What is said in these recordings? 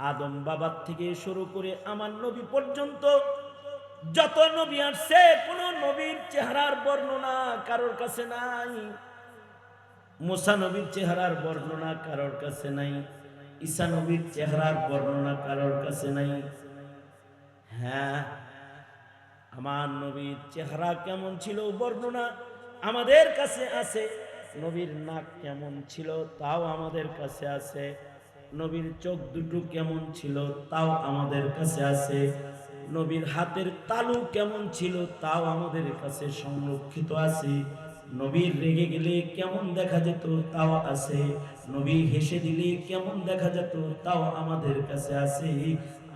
আদম বাবার থেকে শুরু করে আমার নবী পর্যন্ত যত নবী আসছে, কোন নবীর চেহারার বর্ণনা কারোর কাছে নাই। মুসা নবীর চেহারার বর্ণনা কারোর কাছে নাই, ঈসা নবীর চেহারার বর্ণনা কারোর কাছে নাই। হ্যাঁ, আমার নবীর চেহারা কেমন ছিল বর্ণনা আমাদের কাছে আছে। নবীর নাক কেমন ছিল তাও আমাদের কাছে আছে। নবীর চোখ দুটো কেমন ছিল তাও আমাদের কাছে আছে। নবীর হাতের তালু কেমন ছিল তাও আমাদের কাছে সংরক্ষিত আছে। নবীর রেগে গেলে কেমন দেখা যেত তাও আছে। নবী হেসে দিলে কেমন দেখা যেত তাও আমাদের কাছে আছে।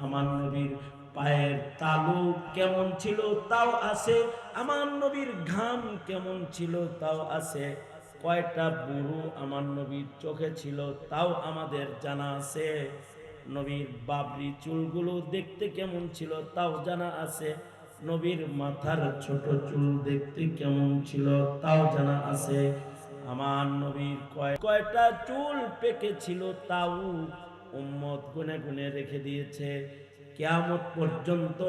আমার নবীর পায়ের তালু কেমন ছিল তাও আছে। আমার নবীর ঘাম কেমন ছিল তাও আছে। কয়টা বুরু আমার নবীর চোখে ছিল তাও আমাদের জানা আছে। নবীর বাবরি চুলগুলো দেখতে কেমন ছিল তাও জানা আছে। নবীর মাথার ছোট চুল দেখতে কেমন ছিল তাও জানা আছে। আমার নবীর কয়টা চুল পেকে ছিল তাও উম্মত গুনে গুনে রেখে দিয়েছে। কিয়ামত পর্যন্ত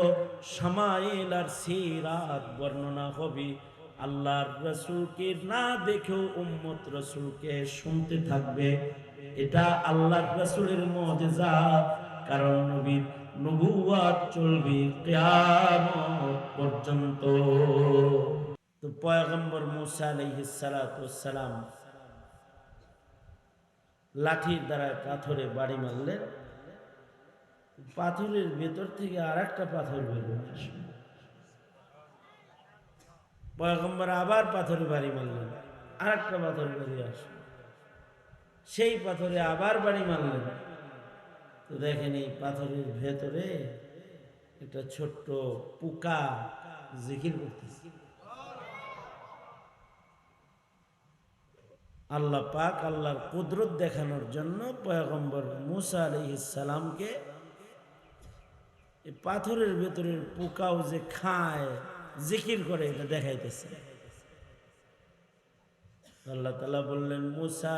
শামাইল আর সিরাত বর্ণনা হবে। আল্লাহর রাসূলকে না দেখেও উম্মত রাসূলকে শুনতে থাকবে। এটা আল্লাহর রাসূলের মুজিজা। কারণ নবীর নবুয়ত চলবে কিয়ামত পর্যন্ত। তো পয়গম্বর মুসা আলাইহিস সালাতু ওয়াস সালাম লাঠির দ্বারা পাথরে বাড়ি মারলেন। পাথরের ভেতর থেকে আর একটা পাথর বেরিয়ে আসলো। পয়গম্বর আবার পাথরে বাড়ি মারলেন, আর একটা পাথর বেরিয়ে আসলো। সেই পাথরে আবার বাড়ি মারলেন। তো দেখেন এই পাথরের ভেতরে একটা ছোট্ট পোকা জিকির করতেছে। আল্লাহ পাক আল্লাহর কুদরত দেখানোর জন্য পয়গম্বর মুসা আলাইহিস সালামকে এই পাথরের ভেতরের পোকাও যে খায়, জিকির করে, এটা দেখাইতেছে। আল্লাহ তাআলা বললেন, মুসা,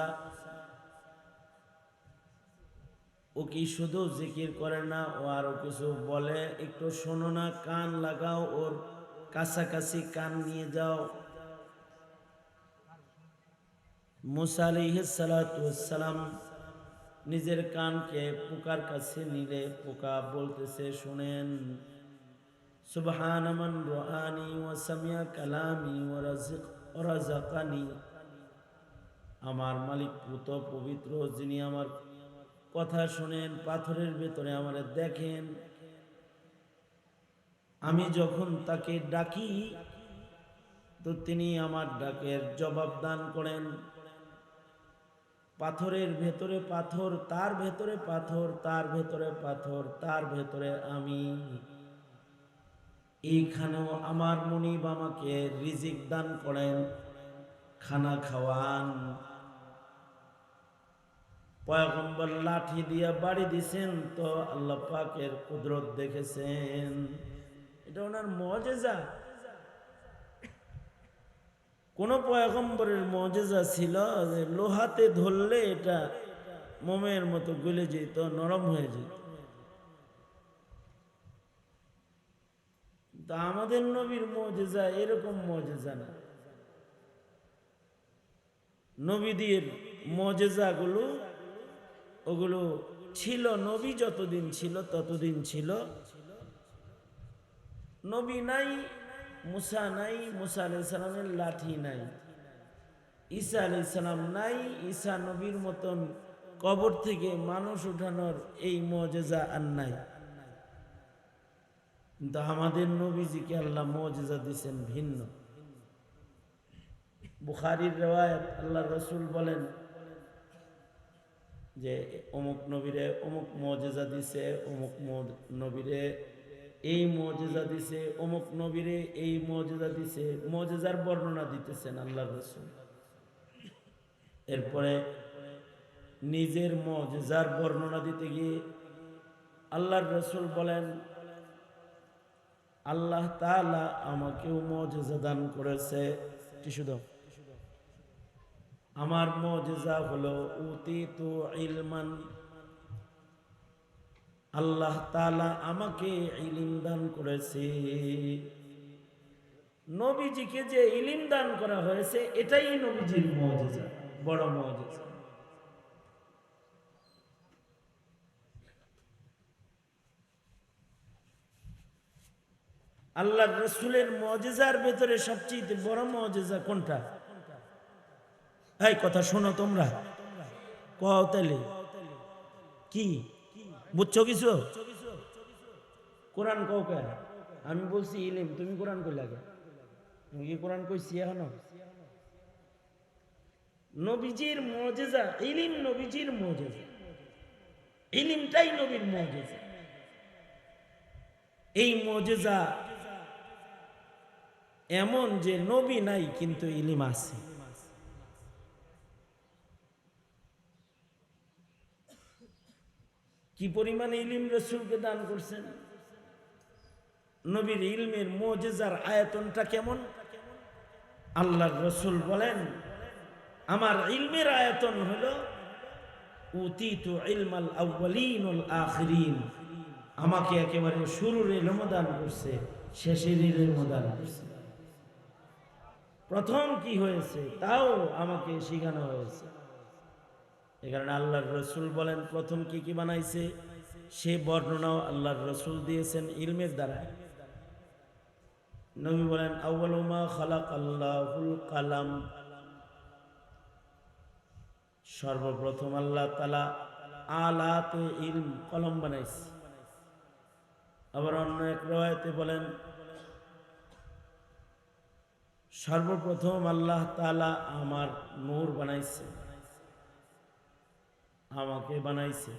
ও কি শুধু জিকির করে না, ও আরো কিছু বলে, একটু শোনো না, কান লাগাও, ওর কাছাকাছি কান নিয়ে যাও। মুসা আলাইহিস সালাতু ওয়াস সালাম নিজের কানকে পোকার কাছে নিলে পোকা বলতেছে, শুনেন, সুবহান মান রাআনি ওয়া সামিয়া কালামি ওয়া রাযাকানি। আমার মালিক পুত পবিত্র, যিনি আমার কথা শুনেন, পাথরের ভেতরে আমার দেখেন। আমি যখন তাকে ডাকি তো তিনি আমার ডাকের জবাব দান করেন। পাথরের ভেতরে পাথর, তার ভেতরে পাথর, তার ভেতরে পাথর, তার ভেতরে আমি। এইখানেও আমার মুনিব আমাকে রিজিক দান করেন, খানা খাওয়ান। পয়গম্বর লাঠি দিয়ে বাড়ি দিছেন তো আল্লাহ পাকের কুদরত দেখেছেন। এটা ওনার মুজিজা। কোন পয়গম্বরের মুজিজা ছিল যে লোহাতে ধরলে এটা মোমের মতো গলে যেত, নরম হয়ে যেত। তা আমাদের নবীর মুজিজা এরকম মুজিজা না। নবীদের মুজিজাগুলো ওগুলো ছিল, নবী যতদিন ছিল ততদিন ছিল। নবী নাই, মুসা নাই, মুসা আলাইহিস সালামের লাঠি নাই। ঈসা আলাইহিস সালাম নাই, ঈসা নবীর মতন কবর থেকে মানুষ উঠানোর এই মুজিজা আর নাই। কিন্তু আমাদের নবীজিকে আল্লাহ মুজিজা দিয়েছেন ভিন্ন। বুখারীর riwayat, আল্লাহর রাসূল বলেন যে অমুক নবীরে অমুক মুজিজা দিছে, অমুক নবীরে এই মুজিজা দিছে, অমুক নবীরে এই মুজিজা দিছে। মুজিজার বর্ণনা দিতেছেন আল্লাহর রাসূল। এরপরে নিজের মুজিজার বর্ণনা দিতে গিয়ে আল্লাহর রাসূল বলেন, আল্লাহ তাআলা আমাকেও মুজিজা দান করেছে। টিস্যু দাও। আমার মুজিজা হলো উতিতু ইলমান, আল্লাহ তাআলা আমাকে ইলম দান করেছে। নবীজিকে যে ইলম দান করা হয়েছে এটাই নবীজির মুজিজা, বড় মুজিজা। আল্লাহর রাসূলের মুজিজার ভেতরে সবচেয়ে বড় মুজিজা কোনটা? এই কথা শোনো তোমরা, কও তাইলে কি বুঝছো কিছু? কোরআন কও কে? আমি বলছি ইলম, তুমি কোরআন কই লাগে? তুমি কি কোরআন কইছি এখনো? নবীজির মুজিজা ইলম, নবীজির মুজিজা, ইলমটাই নবীর মুজিজা। এই মুজিজা এমন যে নবী নাই কিন্তু ইলম আছে। কি পরিমাণে ইলম রাসূলকে দান করছেন। নবীর ইলমের মুজিজার আয়াতনটা কেমন? আল্লাহর রাসূল বলেন, আমার ইলমের আয়াতন হলো উতিতু ইলমাল আউয়ালিন ওয়াল আখিরিন। আমাকে একেবারে শুরুর ইলম দান করছে, শেষের ইলম দান করছে। প্রথম কি হয়েছে তাও আমাকে শেখানো হয়েছে। এ কারণে আল্লাহর রাসূল বলেন প্রথম কি কি বানাইছে সে বর্ণনাও আল্লাহর রাসূল দিয়েছেন ইলমের দ্বারা। নবী বলেন আউয়ালু মা খালাকাল্লাহুল কালাম, সর্বপ্রথম আল্লাহ তাআলা আলাতে ইলম কলম বানাইছে। আবার অন্য এক riwayate বলেন সর্বপ্রথম আল্লাহ তাআলা আমার নূর বানাইছে, আমাকে বানাইছে।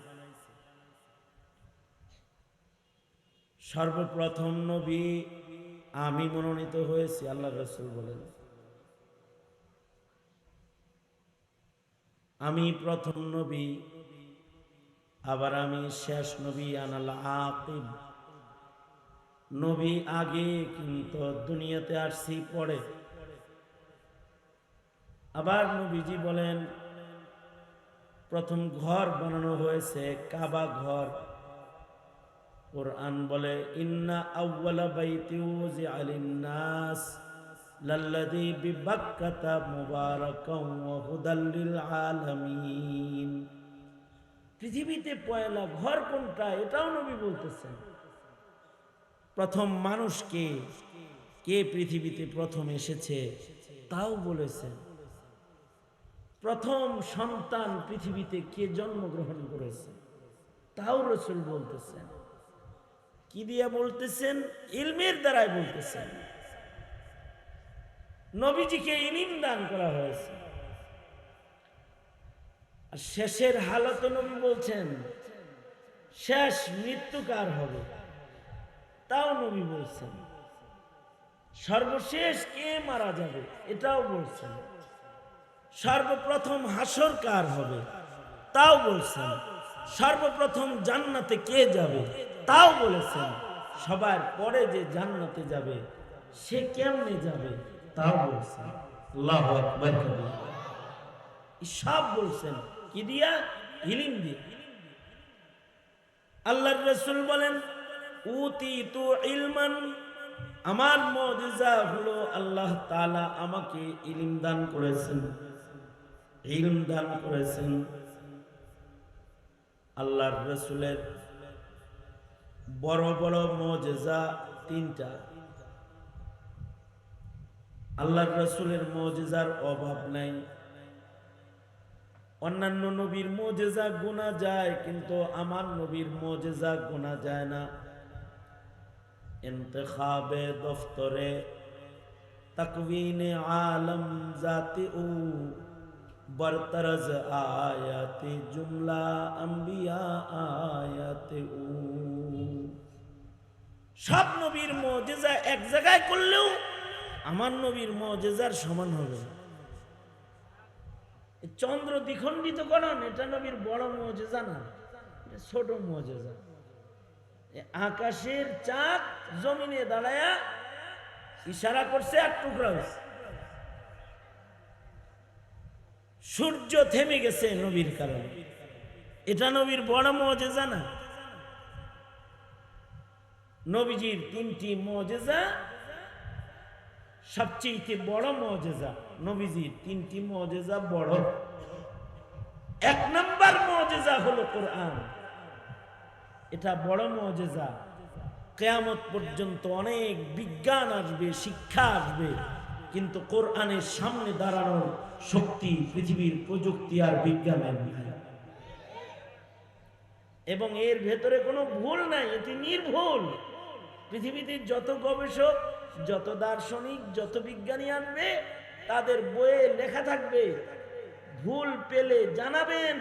সর্বপ্রথম নবী আমি মনোনীত হয়েছি, আল্লাহ রাসূল বলেন আমি প্রথম নবী, আবার আমি শেষ নবী। আনাল আকিব, নবী আগে কিন্তু দুনিয়াতে আসছি পরে। আবার নবীজি বলেন প্রথম ঘর বানানো হয়েছে কাবা ঘর। কুরআন বলে ইন্না আউওয়ালা বাইতি উযিআ লিন-নাস লাল্লাযী বিবাক্কাতা মুবারাকান ওয়া হুদাল লিল আলামিন। পৃথিবীতে পয়লা ঘর কোনটা এটাও নবী বলতেছেন। প্রথম মানুষকে কে পৃথিবীতে প্রথম এসেছে তাও বলেছেন। প্রথম সন্তান পৃথিবীতে কে জন্মগ্রহণ করেছে তাও রাসূল বলতেছেন। কি দিয়া বলতেছেন? ইলমের দ্বারাই বলতেছেন। নবীজিকে ইলম দান করা হয়েছে। আর শেষের হালত নবী বলছেন শেষ মৃত্যু কার হবে তাও নবী বলছেন। সর্বশেষ কে মারা যাবে এটাও বলছেন। সর্বপ্রথম হাসর কার হবে তাও বলছেন। সর্বপ্রথম জান্নাতে কে যাবে তাও বলেছেন। সবার পরে যে জান্নাতে যাবে সে কেমনে যাবে তাও বলছেন। আল্লাহু আকবার। সব বলছেন কি দিয়া? ইলম দিয়ে। আল্লাহর রাসূল বলেন উতিতু ইলমান, আমার মুজিজা হলো আল্লাহ তাআলা আমাকে ইলম দান করেছেন, ইলম দান করেছেন। আল্লাহর রাসূলের বড় বড় মুজিজা তিনটা। আল্লাহর রাসূলের মুজিজার অভাব নাই। অন্যান্য নবীর মুজিজা গোনা যায় কিন্তু আমার নবীর মুজিজা গোনা যায় না। ইন্তেখাবে দফতরে তাকওয়িনে আলম জাতি ও বরতরজ আয়াতে জুমলা আম্বিয়া আয়াতে ও। সব নবীর মুজিজা এক জায়গায় করলেও আমার নবীর মুজিজার সমান হবে। চন্দ্র দ্বিখণ্ডিতকরণ এটা নবীর বড় মুজিজা না, এটা ছোট মুজিজা। আকাশের চাঁদ জমিনে দাঁড়ায়া ইশারা করছে আর টুকরা হয়েছে। সূর্য থেমে গেছে নবীর কারণে, এটা নবীর বড় মুজিজা না। নবীজির তিনটি মুজিজা, সবচেয়ে বড় মুজিজা। নবীজির তিনটি মুজিজা বড়। এক নম্বর মুজিজা হলো কোরআন। এটা বড় মুজিজা। কিয়ামত পর্যন্ত অনেক বিজ্ঞান আসবে, শিক্ষা আসবে, কিন্তু কোরআনের সামনে দাঁড়ানোর শক্তি পৃথিবীর প্রযুক্তি আর বিজ্ঞানের নাই। এবং এর ভেতরে কোনো ভুল নাই, এটি নির্ভুল। পৃথিবীতে যত গবেষক, যত দার্শনিক, যত বিজ্ঞানী আনবে, তাদের বইয়ে লেখা থাকবে, ভুল পেলে জানাবেন,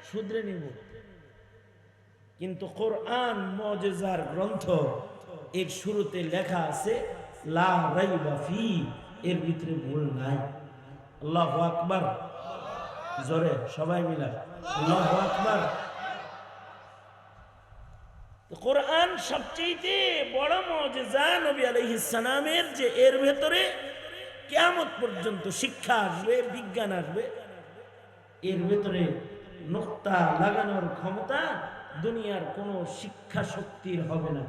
শুধরে নিব। কিন্তু কোরআন মুজিজার গ্রন্থ, এর শুরুতে লেখা আছে লা রাইবা ফি, এর ভিতরে ভুল নাই। আল্লাহু আকবার, জোরে সবাই মিলা আল্লাহু আকবার। কোরআন সবচেয়ে বড় মুজিজা নবী আলাইহিস সালামের, যে এর ভেতরে কিয়ামত পর্যন্ত শিক্ষা আসবে, বিজ্ঞান আসবে। এর ভেতরে নুকতা লাগানোর ক্ষমতা দুনিয়ার কোনো শিক্ষা শক্তির হবে না।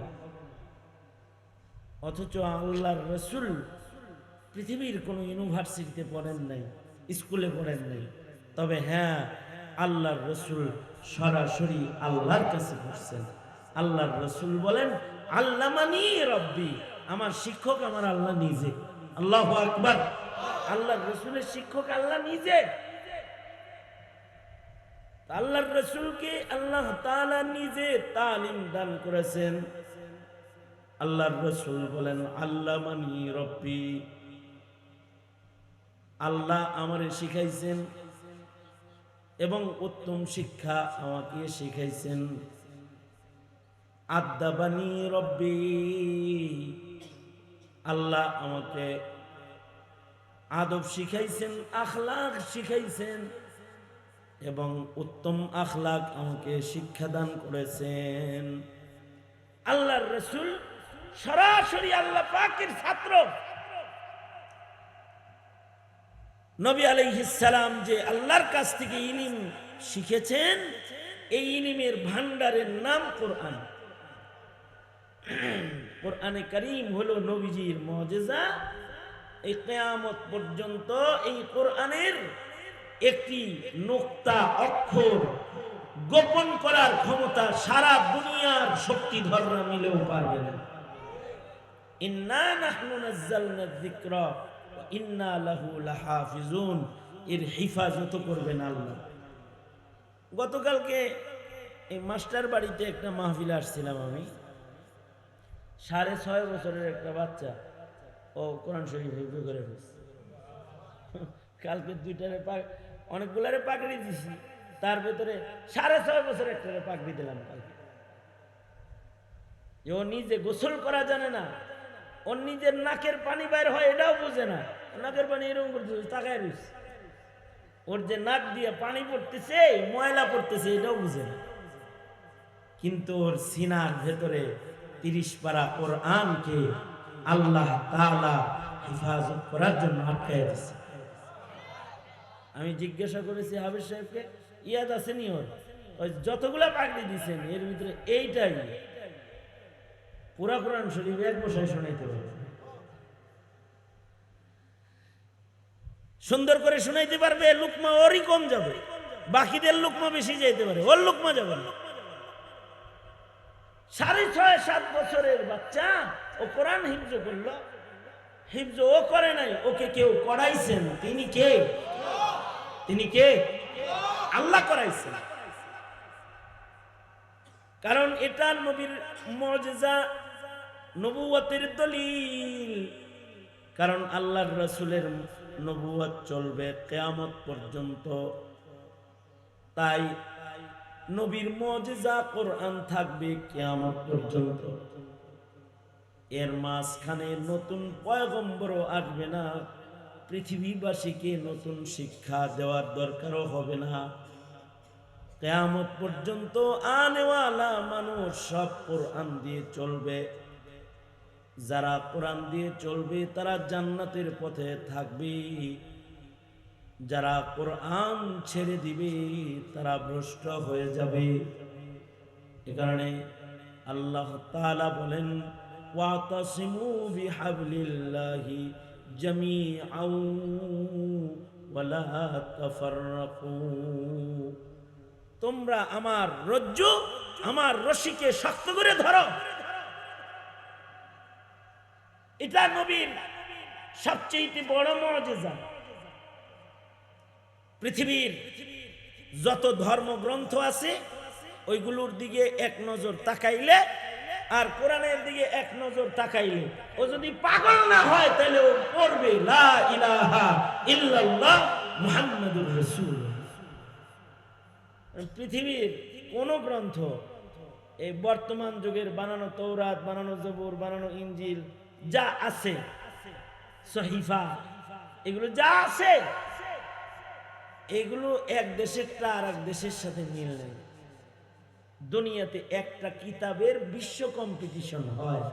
অথচ আল্লাহর রাসূল পৃথিবীর কোনো ইউনিভার্সিটিতে পড়েন নাই, স্কুলে পড়েন নাই। তবে হ্যাঁ, আল্লাহর রাসূল সরাসরি আল্লাহর কাছে পড়ছেন। আল্লাহর রাসূল বলেন, আল্লামানি রব্বি, আমার শিক্ষক আমার আল্লাহ নিজে। আল্লাহু আকবার। আল্লাহর রাসূলের শিক্ষক আল্লাহ নিজে। আল্লাহর রাসূলকে আল্লাহ তাআলা নিজে তালিম দান করেছেন। আল্লাহর রাসূল বলেন, আল্লামানি রব্বি, আল্লাহ আমারে শিখাইছেন এবং উত্তম শিক্ষা আমাকে শিখাইছেন। আদাবানি রব্বি, আল্লাহ আমাকে আদব শিখাইছেন, আখলাক শিখাইছেন এবং উত্তম আখলাক আমাকে শিক্ষাদান করেছেন। আল্লাহর রাসূল সরাসরি আল্লাহ পাকের ছাত্র। নবী আলাইহিস সালাম যে আল্লাহর কাছ থেকে ইলম শিখেছেন, এই ইলমের ভান্ডারের নাম কোরআন। কোরআনে কারীম হলো নবীজির মুজিজা। এই কিয়ামত পর্যন্ত এই কোরআনের একটি নুকতা অক্ষর গোপন করার ক্ষমতা সারা দুনিয়ার শক্তিধররা মিলেও পারবে না। ইন্না নাহনু নাযালনা যিকরা ওয়া ইন্না লাহু লাহাফিজুন, এর হিফাজত করবেন আল্লাহ। গতকালকে এই মাস্টার বাড়িতে একটা মাহফিলে আসছিলাম আমি। 6.5 বছরের একটা বাচ্চা, ও কোরআন শরীফ হিফজ করে ফেলছে। কালকে অনেকগুলারে পাগড়ি দিছি, তার ভেতরে 6.5 বছরের একটা পাগড়ি দিলাম কালকে। ও নিজে গোসল করা জানে না, ওর নিজের নাকের পানি বাইর হয় এটাও বুঝে না। নাকের পানি এরকম করতেছে, তাকায় রয়েছে। ওর যে নাক দিয়ে পানি পড়তেছে, ময়লা পড়তেছে, এটাও বুঝে না। কিন্তু ওর সিনার ভেতরে 30 পারা কোরআনকে আল্লাহ তাআলা হেফাজত করার জন্য আটকায় দিয়েছে। আমি জিজ্ঞাসা করেছি হাফেজ সাহেবকে, ইয়াদ আসেনি ওর? ওই যতগুলা পাগড়ি দিয়েছেন এর ভিতরে এইটাই পুরা কোরআন শরীফ এক বসায় শোনাইতে পারবে, সুন্দর করে শোনাইতে পারবে। লুকমা ওরই কম যাবে, বাকিদের লুকমা বেশি যাইতে পারে, ওর লুকমা যাবে না। 6.5-7 বছরের বাচ্চা ও কোরআন হিফজ করলো। হিফজ ও করে নাই, ওকে কেউ করাইছেন। তিনি কে? তিনি কে? আল্লাহ করাইছেন। কারণ এটা নবীর মুজিজা, নবুয়তের দলিল। কারণ আল্লাহর রাসূলের নবুয়ত চলবে কিয়ামত পর্যন্ত। তাই নবীর মুজিজা কোরআন থাকবে কিয়ামত পর্যন্ত। এর মাঝখানে নতুন পয়গম্বরও আসবে না, পৃথিবীবাসীকে নতুন শিক্ষা দেওয়ার দরকারও হবে না। কিয়ামত পর্যন্ত আনেওয়ালা মানুষ সব কোরআন দিয়ে চলবে। যারা কোরআন দিয়ে চলবে তারা জান্নাতের পথে থাকবে, যারা কোরআন ছেড়ে দিবে তারা ভ্রষ্ট হয়ে যাবে। এ কারণে আল্লাহ তাআলা বলেন ওয়াতাসিমু বিহাবলিল্লাহি জামিআন ওয়ালা তাফাররাকু, তোমরা আমার রজ্জু আমার রশিকে শক্ত করে ধরো। এটা নবীর সবচেয়ে বড় মুজিজা। পৃথিবীর যত ধর্মগ্রন্থ আছে ওইগুলোর দিকে এক নজর তাকাইলে আর কোরআনের দিকে এক নজর তাকাইলে ও যদি পাগল না হয় তাহলে ও পড়বে লা ইলাহা ইল্লাল্লাহ মুহাম্মাদুর রাসূলুল্লাহ। পৃথিবীর কোন গ্রন্থ এই বর্তমান যুগের বানানো তৌরাত, বানানো জবুর, বানানো ইনজিল যা আছে, সহিফা, এগুলো যা আছে এগুলো এক দেশেরটা আর এক দেশের সাথে মিল নেই। দুনিয়াতে একটা কিতাবের বিশ্ব কম্পিটিশন হয়,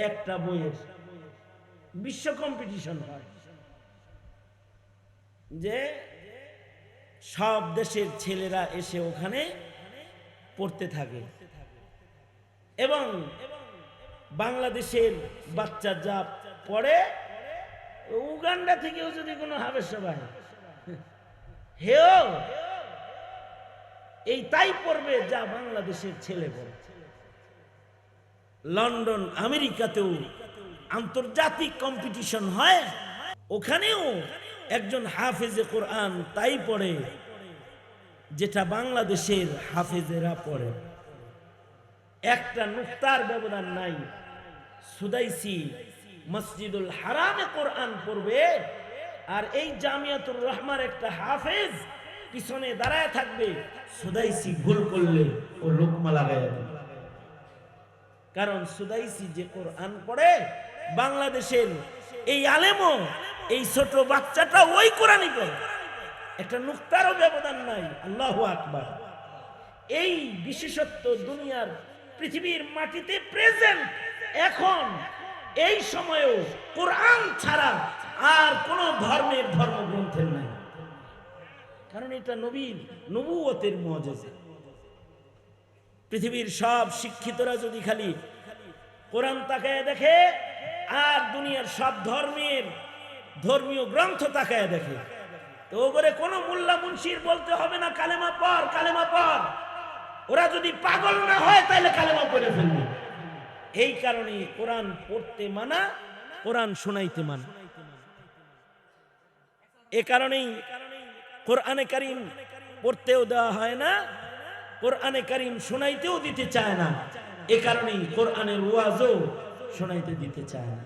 একটা বইয়ের বিশ্ব কম্পিটিশন হয়, যে সব দেশের ছেলেরা এসে ওখানে পড়তে থাকে এবং বাংলাদেশের বাচ্চা যা পড়ে উগান্ডা থেকেও যদি কোনো হাবেশ সবাই হেও এই তাই পড়বে যা বাংলাদেশের ছেলে পড়ে। লন্ডন আমেরিকাতেও আন্তর্জাতিক কম্পিটিশন হয়, ওখানেও একজন হাফেজে কোরআন তাই পড়ে যেটা বাংলাদেশের হাফেজেরা পড়ে। একটা নুক্তার ব্যবধান নাই। সুদাইসি মসজিদুল হারামে কোরআন পড়বে আর এই জামিয়াতুর রহমার একটা হাফেজ পিছনে দাঁড়ায় থাকবে, সুদাইসি ভুল করলে ও লোকমা লাগায় দেবে। কারণ সুদাইসি যে কোরআন পড়ে বাংলাদেশের এই আলেমও এই ছোট বাচ্চাটা ওই কোরআনই পড়ে, একটা নুক্তারও ব্যবধান নাই। আল্লাহু আকবার। এই বিশেষত্ব দুনিয়ার পৃথিবীর মাটিতে প্রেজেন্ট এখন এই সময়েও কোরআন ছাড়া আর কোন ধর্মের ধর্মগ্রন্থের নাই, কারণ এটা নবীর নবুয়তের মুজিজা। পৃথিবীর সব শিক্ষিতরা যদি খালি কোরআন তাকায় দেখে আর দুনিয়ার সব ধর্মের ধর্মীয় গ্রন্থ তাকায় দেখে, তো ওরে কোনো মোল্লা মুন্সির বলতে হবে না কালেমা পড় কালেমা পড়। ওরা যদি পাগল না হয় তাহলে কালেমা পড়ে ফেলবে। এই কারণে কোরআন পড়তে মানা, কোরআন শোনাইতে মানা। এ কারণেই কোরআনে কারীম পড়তেও দেওয়া হয় না, কোরআনে কারীম শোনাইতেও দিতে চায় না। এ কারণেই কোরআনের ওয়াজও শোনাইতে দিতে চায় না,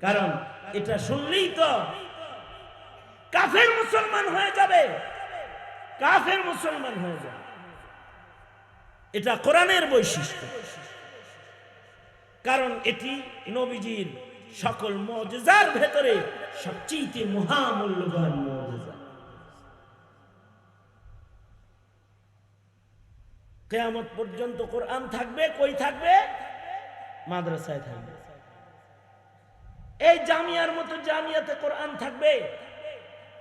কারণ এটা শুনলেই তো কাফের মুসলমান হয়ে যাবে, কাফের মুসলমান হয়ে যাবে। এটা কোরআনের বৈশিষ্ট্য, কারণ এটি নবীজির সকল মুজিজার ভেতরে সবচেয়ে মহামূল্যবান মুজিজা। কিয়ামত পর্যন্ত কোরআন থাকবে। কই থাকবে? মাদ্রাসায় থাকবে। এই জামিয়ার মতো জামিয়াতে কোরআন থাকবে।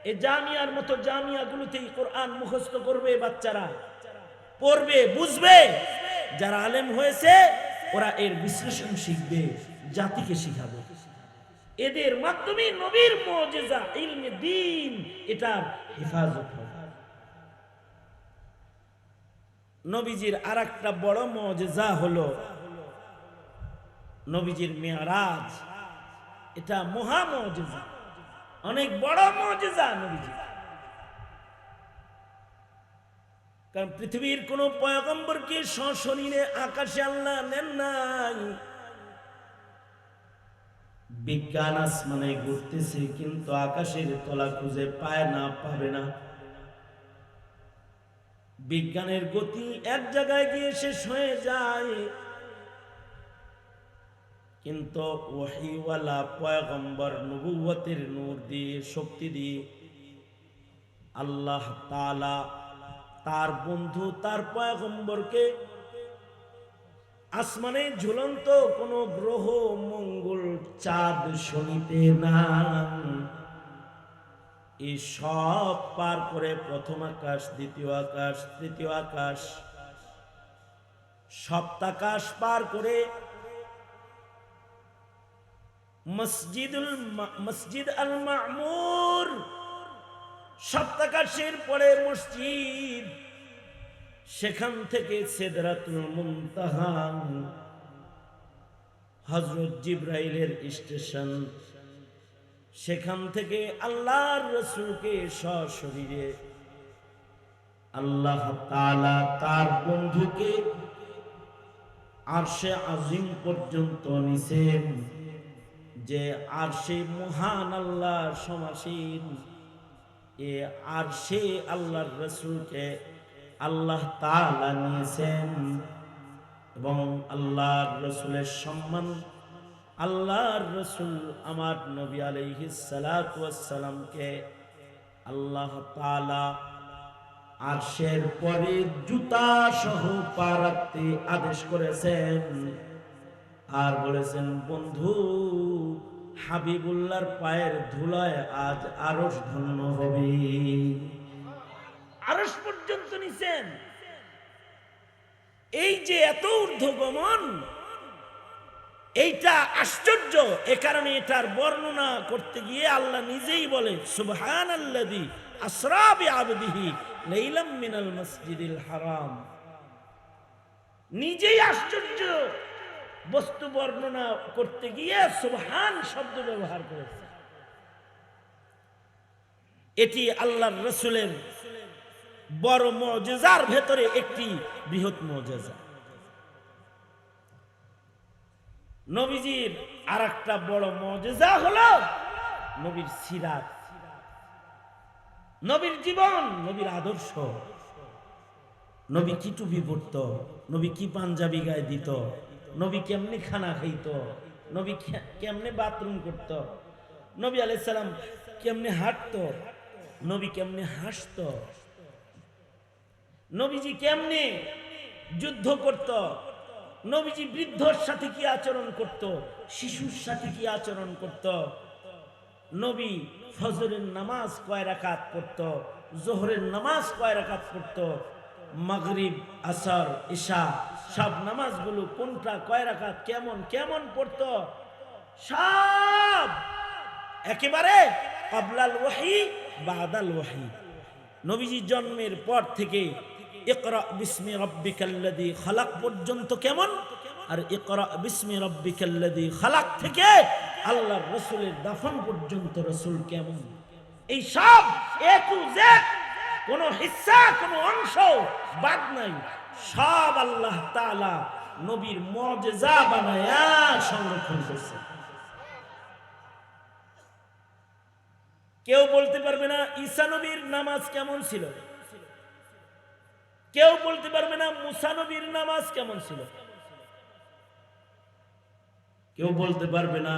এই জামিয়ার মতো জামিয়াগুলোতেই কোরআন মুখস্থ করবে বাচ্চারা, পড়বে, বুঝবে। যারা আলেম হয়েছে ওরা এর বিশ্লেষণ শিখবে, জাতিকে শিখাবে। এদের মাধ্যমে নবীর মুজিজা ইলমে দ্বীন এটার হেফাজত হবে। নবীজির আরেকটা বড় মুজিজা হলো নবীজির মেরাজ। এটা মহা মুজিজা, অনেক বড় মুজিজা নবীজি। কারণ পৃথিবীর কোন পয়গম্বরকে সশরীরে আকাশে আল্লাহ নেন নাই। বিজ্ঞান আসমানে ঘুরতেছে কিন্তু আকাশের তলা খুঁজে পায় না, পাবে না। বিজ্ঞানের গতি এক জায়গায় গিয়ে শেষ হয়ে যায়, কিন্তু ওহীওয়ালা পয়গম্বর নবুয়তের নূর দিয়ে, শক্তি দিয়ে আল্লাহ তাআলা তার বন্ধু তার পয়গম্বরকে আসমানে ঝুলন্ত কোন গ্রহ, মঙ্গল, চাঁদ, শনিতে না, এই সব পার করে প্রথম আকাশ, দ্বিতীয় আকাশ, তৃতীয় আকাশ, সপ্তাকাশ পার করে মসজিদ আল মামুর, সপ্তাকাশের পরে মসজিদ, সেখান থেকে সিদরাতুল মুনতাহা হযরত জিবরাইলের স্টেশন, সেখান থেকে আল্লাহর রাসূলকে সশরীরে আল্লাহ তাআলা তার বন্ধুকে আরশে আজিম পর্যন্ত নিছেন, যে আরশে মহান আল্লাহ সমাসীন, এ আরশে আল্লাহর রাসূলকে আল্লাহ তাআলা নিয়েছেন। এবং আল্লাহর রাসূলের সম্মান, আল্লাহর রাসূল আমার নবী আলাইহিস সালাতু ওয়াস সালামকে আল্লাহ তাআলা আরশের পরে জুতা সহ পা রাখতে আদেশ করেছেন, আর বলেছেন, বন্ধু হাবিবুল্লাহর পায়ের ধুলায় আজ আরশ ধন্য হবে। আরশ পর্যন্ত নিছেন। এই যে এত ঊর্ধ্বগমন, এইটা আশ্চর্য। এ কারণে এটার বর্ণনা করতে গিয়ে আল্লাহ নিজেই বলে, সুবহানাল্লাযী আসরা বিআবদিহি লাইলাম মিনাল মসজিদিল হারাম। নিজেই আশ্চর্য বস্তু বর্ণনা করতে গিয়ে সুবহান শব্দ ব্যবহার করেছে। এটি আল্লাহর রাসূলের বড় মুজিজার ভেতরে একটি বৃহৎ মুজিজা। নবীজির আরেকটা বড় মুজিজা হলো নবীর সিরাত, নবীর জীবন, নবীর আদর্শ। নবী কি টুপি পরত, নবী কি পাঞ্জাবি গায়ে দিত, নবী কেমনে খানা খাইত, নবী কেমনে বাথরুম করত, নবী আলাইহিস সালাম কেমনে হাঁটত, নবী কেমনে হাসত, নবীজি কেমনে যুদ্ধ করত, নবীজি বৃদ্ধর সাথে কি আচরণ করত, শিশুর সাথে কি আচরণ করত, নবী ফজরের নামাজ কয় রাকাত পড়ত, যোহরের নামাজ কয় রাকাত পড়ত, মাগরিব আসর ইশা সব নামাজগুলো কোনটা কয় রাকাত কেমন কেমন পড়ত, সব একেবারে ক্বাবলাল ওয়াহি বাদাল ওয়াহি। নবীজি জন্মের পর থেকে ইকরা বিসমি রাব্বিকাল্লাযী খালাক পর্যন্ত কেমন, আর ইকরা বিসমি রাব্বিকাল্লাযী খালাক থেকে আল্লাহর রাসূলের দাফন পর্যন্ত রাসূল কেমন, এই সব এ টু জেড, কোনো হিস্সা কোনো অংশ বাদ নাই, সব আল্লাহ তাআলা নবীর মুজিজা বানায়া সংরক্ষণ করছে। কেউ বলতে পারবে না ঈসা নবীর নামাজ কেমন ছিল, কেউ বলতে পারবে না মুসা নবীর নামাজ কেমন ছিল, কেউ বলতে পারবে না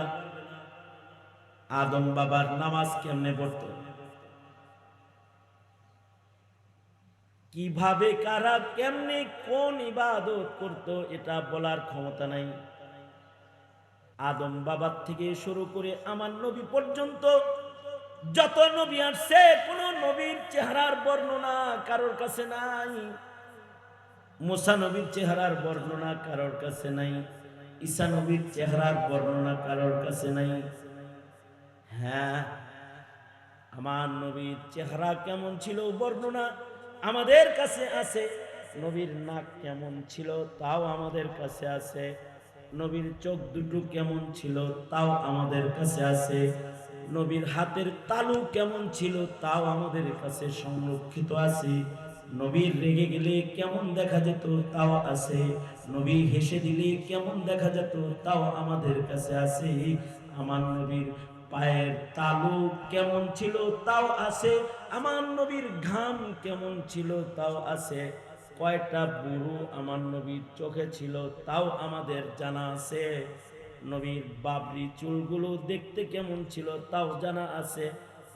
আদম বাবার নামাজ কেমনে পড়তো, কিভাবে কারা কেমনে কোন ইবাদত করত, এটা বলার ক্ষমতা নাই। আদম বাবার থেকে শুরু করে আমার নবী পর্যন্ত যত নবী আসছে, কোন নবীর চেহারার বর্ণনা কারোর কাছে নাই। মুসা নবীর চেহারার বর্ণনা কারোর কাছে নাই, ঈসা নবীর চেহারার বর্ণনা কারোর কাছে নাই। হ্যাঁ, আমার নবীর চেহারা কেমন ছিল বর্ণনা আমাদের কাছে আছে, নবীর নাক কেমন ছিল তাও আমাদের কাছে আছে, নবীর চোখ দুটো কেমন ছিল তাও আমাদের কাছে আছে, নবীর হাতের তালু কেমন ছিল তাও আমাদের কাছে সংরক্ষিত আছে, নবীর রেগে গেলে কেমন দেখা যেত তাও আছে, নবী হেসে দিলে কেমন দেখা যেত তাও আমাদের কাছে আছে, আমার নবীর পায়ের তালু কেমন ছিল তাও আছে, আমার নবীর ঘাম কেমন ছিল তাও আছে, কয়টা বুরু আমার নবীর চোখে ছিল তাও আমাদের জানা আছে, নবীর বাবরি চুলগুলো দেখতে কেমন ছিল তাও জানা আছে,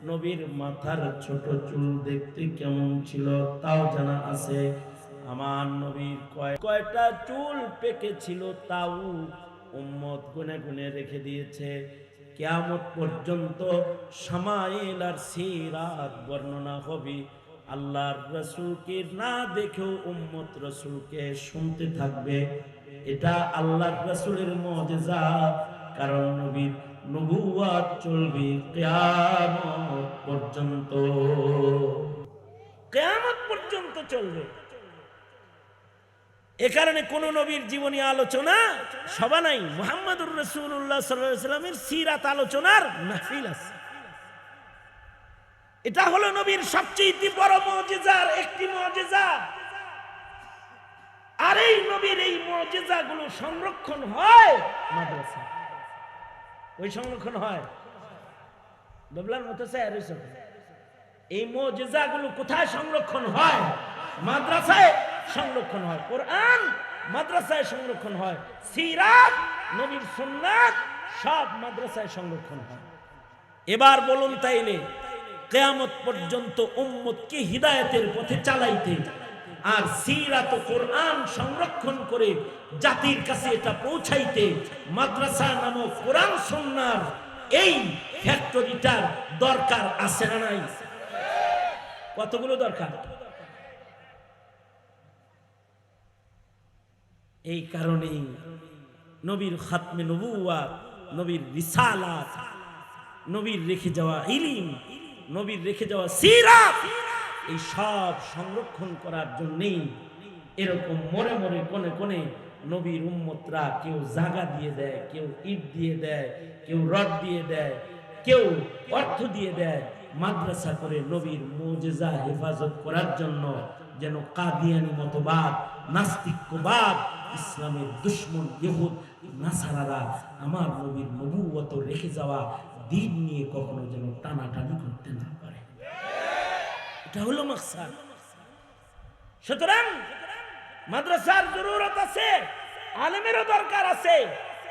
নবীর মাথার ছোট চুল দেখতে কেমন ছিল তাও জানা আছে, আমার নবীর কয়টা চুল পেকে ছিল তাও উম্মত গুনে গুনে রেখে দিয়েছে। কিয়ামত পর্যন্ত শামাইল আর সিরাত বর্ণনা হবে, আল্লাহর রাসূলকে না দেখেও উম্মত রাসূলকে শুনতে থাকবে। এটা আল্লাহর রাসূলের মুজিজা। কারণ নবীর নবুয়ত চলবে কিয়ামত পর্যন্ত। কিয়ামত পর্যন্ত চলবে। এ কারণে কোন নবীর জীবনী আলোচনা সভা নাই। মুহাম্মদুর রাসূলুল্লাহ সাল্লাল্লাহু আলাইহি ওয়াসাল্লামের সিরাত আলোচনার মাহফিল আছে। এটা হলো নবীর সবচেয়ে বড় মুজিজার একটি মুজিজা। আর এই নবীর এই মুজিজাগুলো সংরক্ষণ হয় মাদ্রাসা। ওই সংরক্ষণ হয় বাবলার মতো স্যার। এই মুজিজাগুলো কোথায় সংরক্ষণ হয়? মাদ্রাসায় সংরক্ষণ হয়। কোরআন মাদ্রাসায় সংরক্ষণ হয়। সিরাত নবীর সুন্নাত সব মাদ্রাসায় সংরক্ষণ হয়। এবার বলুন তাইলে কিয়ামত পর্যন্ত উম্মতকে হিদায়াতের পথে চালাইতে আর সিরাত ও কোরআন সংরক্ষণ করে জাতির কাছে এটা পৌঁছাইতে মাদ্রাসা নামক কোরআন সুন্নাহর এই ফ্যাক্টরিটার দরকার আছে না নাই? কতগুলো দরকার? এই কারণেই নবীর খাতমে নবুওয়াত, নবীর রিসালাত, নবীর রেখে যাওয়া ইলম, নবীর রেখে যাওয়া সিরাত, এই সব সংরক্ষণ করার জন্যই এরকম মরে মরে কোণে কোণে নবীর উম্মতরা কেউ জাগা দিয়ে দেয়, কেউ ইট দিয়ে দেয়, কেউ রড দিয়ে দেয়, কেউ অর্থ দিয়ে দেয় মাদ্রাসা করে নবীর মুজিজা হেফাজত করার জন্য, যেন কাদিয়ানি মতবাদ, নাস্তিক্যবাদ, ইসলামের দুশমন ইহুদ নাসারারা আমার নবীর নবুয়ত রেখে যাওয়া দিন নিয়ে কখনো যেন টানাটানি করতে না পারে। এটা হলো মাকসাদ। সুতরাং মাদ্রাসার জরুরত আছে, আলেমেরও দরকার আছে।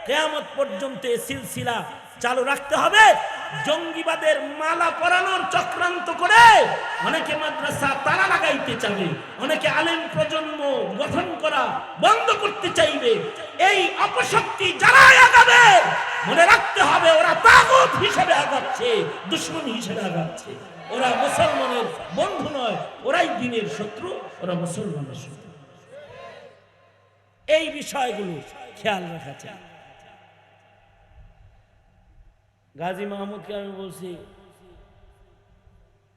কিয়ামত পর্যন্ত এই সিলসিলা চালু রাখতে হবে। জঙ্গিবাদের মালা পরানোর চক্রান্ত করে অনেকে মাদ্রাসা তালা লাগাইতে চাবে, অনেকে আলেম প্রজন্ম গঠন করা বন্ধ করতে চাইবে। এই অপশক্তি যারা আগাবে মনে রাখতে হবে ওরা তাগুত হিসেবে আগাচ্ছে, দুশমন হিসেবে আগাচ্ছে। ওরা মুসলমানের বন্ধু নয়, ওরাই দ্বীনের শত্রু, ওরা মুসলমানের শত্রু। এই বিষয়গুলো খেয়াল রাখা চাই। গাজী মাহমুদকে আমি বলছি,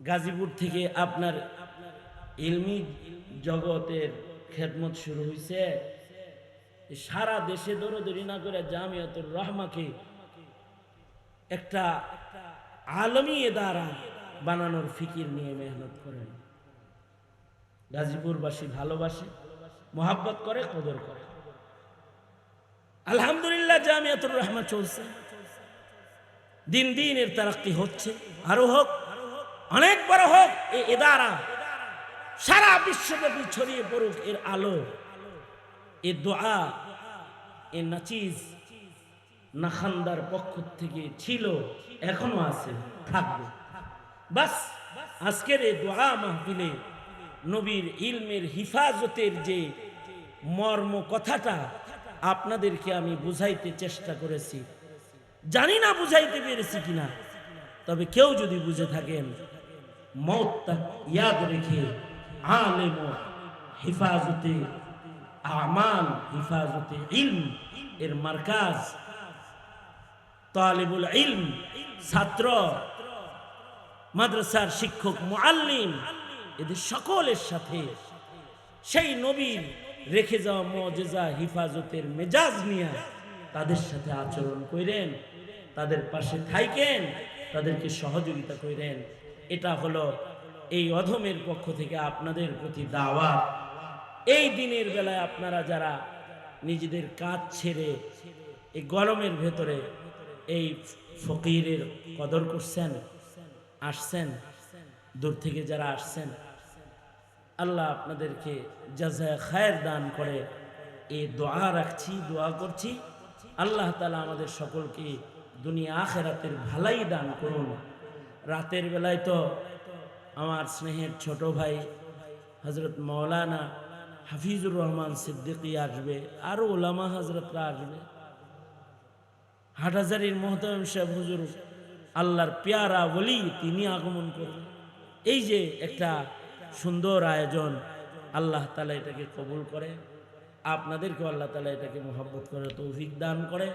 গাজীপুর থেকে আপনার ইলমি জগতের খেদমত শুরু হয়েছে। সারা দেশে দৌড়দৌড়ি না করে জামিয়াতুর রহমাকে একটা আলমী ইদারা বানানোর ফিকির নিয়ে মেহনত করেন। গাজীপুরবাসী ভালোবাসে, মোহাব্বত করে, কদর করে। আলহামদুলিল্লাহ জামিয়াতুর রহমা চলছে, দিন দিন এর তারাক্কি হচ্ছে, আরো হোক, অনেক বড় হোক। এই ইদারা সারা বিশ্বব্যাপী ছড়িয়ে পড়ুক এর আলো। এ দোয়া, এ নাচিজ নাখান্দার পক্ষ থেকে ছিল, এখনো আছে, থাকবে। বাস আজকের এই দোয়া মাহফিলে নবীর ইলমের হিফাজতের যে মর্ম কথাটা আপনাদেরকে আমি বুঝাইতে চেষ্টা করেছি। জানি না বুঝাইতে পেরেছি কিনা, তবে কেউ যদি বুঝে থাকেন মওত তাক ইয়াদ রেখে আলেম হিফাজতে আমাল, হিফাজতে ইলম এর মার্কাজ, তালিবুল ইলম ছাত্র, মাদ্রাসার শিক্ষক, মুআল্লিম, এদের সকলের সাথে সেই নবীর রেখে যাওয়া মুজিজা হিফাজতের মেজাজ নিয়ে তাদের সাথে আচরণ করেন, তাদের পাশে থাকেন, তাদেরকে সহযোগিতা করেন। এটা হলো এই অধমের পক্ষ থেকে আপনাদের প্রতি দাওয়াত। এই দিনের বেলায় আপনারা যারা নিজেদের কাজ ছেড়ে এই গরমের ভেতরে এই ফকিরের কদর করছেন, আসছেন, দূর থেকে যারা আসছেন, আল্লাহ আপনাদেরকে জাযায়ে খায়ের দান করে এই দোয়া রাখছি, দোয়া করছি। আল্লাহ তাআলা আমাদের সকলকে দুনিয়া আখিরাতের ভালাই দান করুন। রাতের বেলায় তো আমার স্নেহের ছোট ভাই হযরত মাওলানা হাফিজুর রহমান সিদ্দিকী আসবে, আরো ওলামা হযরতরা আসবে। হাটহাজারীর মোহতারাম সাহেব হুজুর, আল্লাহর পেয়ারা ওলি, তিনি আগমন করবেন। এই যে একটা সুন্দর আয়োজন, আল্লাহ তাআলা এটাকে কবুল করে, আপনাদেরকেও আল্লাহ তাআলা এটাকে মহব্বত করে তৌফিক দান করে।